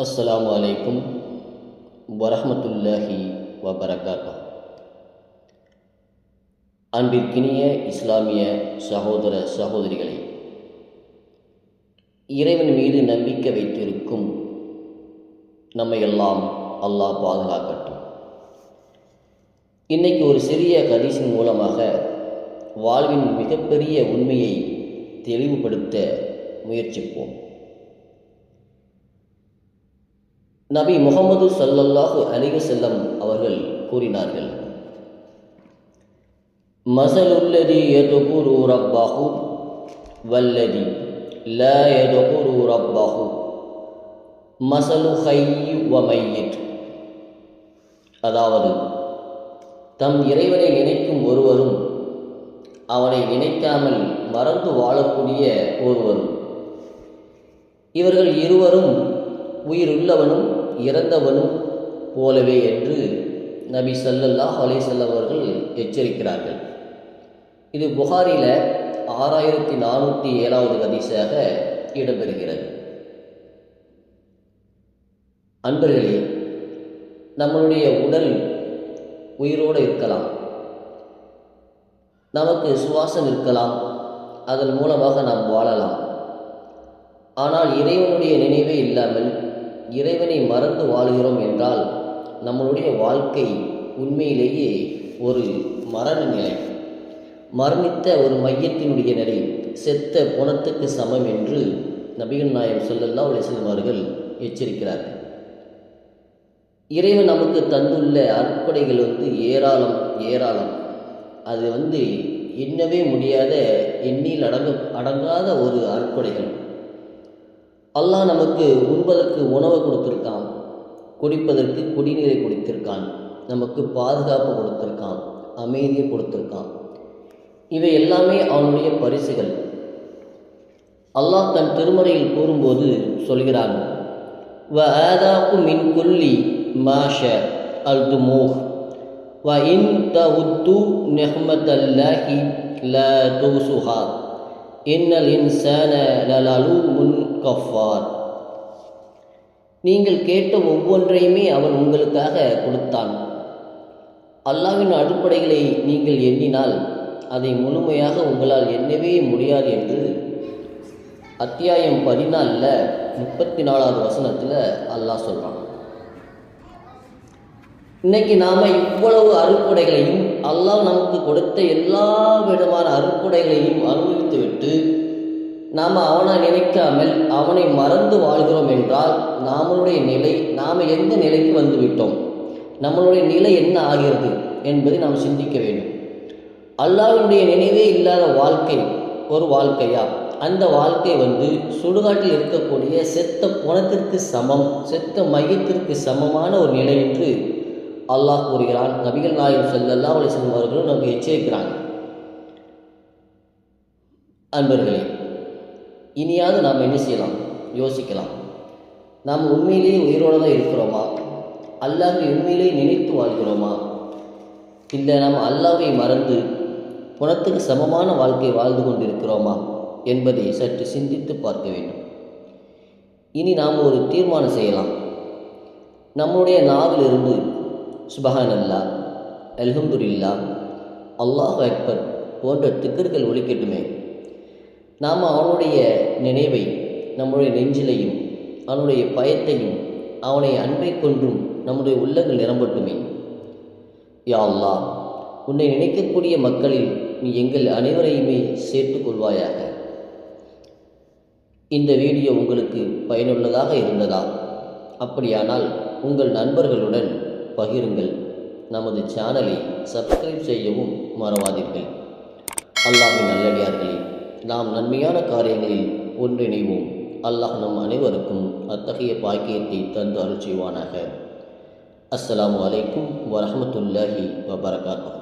அஸ்ஸலாமு அலைக்கும் வரஹ்மத்துல்லாஹி வபரகாத்துஹு. அன்பிற்கினிய இஸ்லாமிய சகோதர சகோதரிகளே, இறைவன் மீது நம்பிக்கை வைத்திருக்கும் நம்மை எல்லாம் அல்லாஹ் பாதுகாக்கட்டும். இன்னைக்கு ஒரு சிறிய ஹதீஸின் மூலமாக வாழ்வின் மிகப்பெரிய உண்மையை தெளிவுபடுத்த முயற்சிப்போம். நபி முஹம்மது ஸல்லல்லாஹு அலைஹி வஸல்லம் அவர்கள் கூறினார்கள், மஸலுல்லதி யதுகுரு ரப்பஹு வல்லதி லா யதுகுரு ரப்பஹு மஸலு ஹய்யி வ மையித். அதாவது, தம் இறைவனை நினைக்கும் ஒருவரும் அவனை நினைக்காமல் மறந்து வாழக்கூடிய ஒருவரும், இவர்கள் இருவரும் உயிருள்ளவனும் இறந்தவனும் போலவே என்று நபி ஸல்லல்லாஹு அலைஹி வஸல்லம் அவர்கள் எச்சரிக்கிறார்கள். இது புகாரியில் 6407வது ஹதீஸாக இடம்பெறுகிறது. அன்பர்களே, நம்மளுடைய உடல் உயிரோடு இருக்கலாம், நமக்கு சுவாசம் இருக்கலாம், அதன் மூலமாக நாம் வாழலாம். ஆனால் இறைவனுடைய நினைவே இல்லாமல் இறைவனை மறந்து வாழ்கிறோம் என்றால் நம்மளுடைய வாழ்க்கை உண்மையிலேயே ஒரு மரண நிலை, மரணித்த ஒரு மையத்தினுடைய நிலை, செத்த புணத்துக்கு சமம் என்று நபிகள் நாயகம் ஸல்லல்லாஹு அலைஹி வஸல்லம் அவர்கள் எச்சரிக்கிறார்கள். இறைவன் நமக்கு தந்துள்ள அற்புடைகள் ஏராளம் ஏராளம். அது எண்ணவே முடியாத, எண்ணில் அடங்காத ஒரு அற்புடைகள். அல்லாஹ் நமக்கு உண்பதற்கு உணவை கொடுத்துருக்கான், குடிப்பதற்கு குடிநீரை கொடுத்திருக்கான், நமக்கு பாதுகாப்பு கொடுத்துருக்கான், அமைதியை கொடுத்துருக்கான். இவை எல்லாமே அவனுடைய பரிசுகள். அல்லாஹ் தன் திருமறையில் கூறும்போது சொல்கிறான், வ ஆதாக்கும் மின் குல்லி மாஷ அல்துமூஹ் வ இன் தஉத்து நிஹ்மத்தல்லாஹி லா துஸுஹா இன்னல் இன்சான லலலூமுன் கஃபார். நீங்கள் கேட்ட ஒவ்வொன்றையுமே அவன் உங்களுக்காக கொடுத்தான். அல்லாஹ்வின் அடிப்படைகளை நீங்கள் எண்ணினால் அதை முழுமையாக உங்களால் எண்ணவே முடியாது என்று அத்தியாயம் 14 34வது வசனத்தில் அல்லாஹ் சொல்கிறான். இன்னைக்கு நாம் இவ்வளவு அருட்கொடைகளையும், அல்லாஹ் நமக்கு கொடுத்த எல்லா விதமான அருட்கொடைகளையும் அனுபவித்து விட்டு நாம் அவனை நினைக்காமல் அவனை மறந்து வாழ்கிறோம் என்றால் நம்மளுடைய நிலை, நாம் எந்த நிலைக்கு வந்துவிட்டோம், நம்மளுடைய நிலை என்ன ஆகிறது என்பதை நாம் சிந்திக்க வேண்டும். அல்லாஹ்வுடைய நினைவே இல்லாத வாழ்க்கை ஒரு வாழ்க்கையா? அந்த வாழ்க்கை சுடுகாட்டில் இருக்கக்கூடிய செத்த புணத்திற்கு சமம், செத்த மையத்திற்கு சமமான ஒரு நிலை என்று அல்லாஹ் கூறுகிறான். நபிகள் நாயகம் ஸல்லல்லாஹு அலைஹி வஸல்லம் அவர்களும் நமக்கு எச்சரிக்கிறாங்க. அன்பர்களே, இனியாவது நாம் என்ன செய்யலாம்? யோசிக்கலாம். நாம் உண்மையிலேயே உயிரோடு தான் இருக்கிறோமா? அல்லாஹ்வை உண்மையிலேயே நினைத்து வாழ்கிறோமா? இல்லை நாம் அல்லாஹ்வை மறந்து புணத்துக்கு சமமான வாழ்க்கை வாழ்ந்து கொண்டிருக்கிறோமா என்பதை சற்று சிந்தித்து பார்க்க வேண்டும். இனி நாம் ஒரு தீர்மானம் செய்யலாம். நம்முடைய நாவிலிருந்து சுப்ஹானல்லாஹ், அல்ஹம்துலில்லாஹ், அல்லாஹு அக்பர் போன்ற திக்ர்கள் ஒலிக்கட்டுமே. நாம் அவனுடைய நினைவை நம்முடைய நெஞ்சிலையும் அவனுடைய பயத்தையும் அவனை அன்பை கொன்றும் நம்முடைய உள்ளங்கள் நிரம்பட்டுமே. யா அல்லாஹ், உன்னை நினைக்கக்கூடிய மக்களில் நீ எங்கள் அனைவரையுமே சேர்த்து கொள்வாயாக. இந்த வீடியோ உங்களுக்கு பயனுள்ளதாக இருந்ததா? அப்படியானால் உங்கள் நண்பர்களுடன் பகிருங்கள். நமது சேனலை சப்ஸ்கிரைப் செய்யவும் மறவாதீர்கள். அல்லாஹ்வின் நல்லடியார்களே, நாம் நன்மையான காரியங்களில் ஒன்றிணைவோம். அல்லாஹ் நம் அனைவருக்கும் அத்தகைய பாக்கியத்தை தந்து அருள் செய்வானாக. அஸ்ஸலாமு அலைக்கும் வரஹ்மத்துல்லாஹி வபரகாத்துஹு.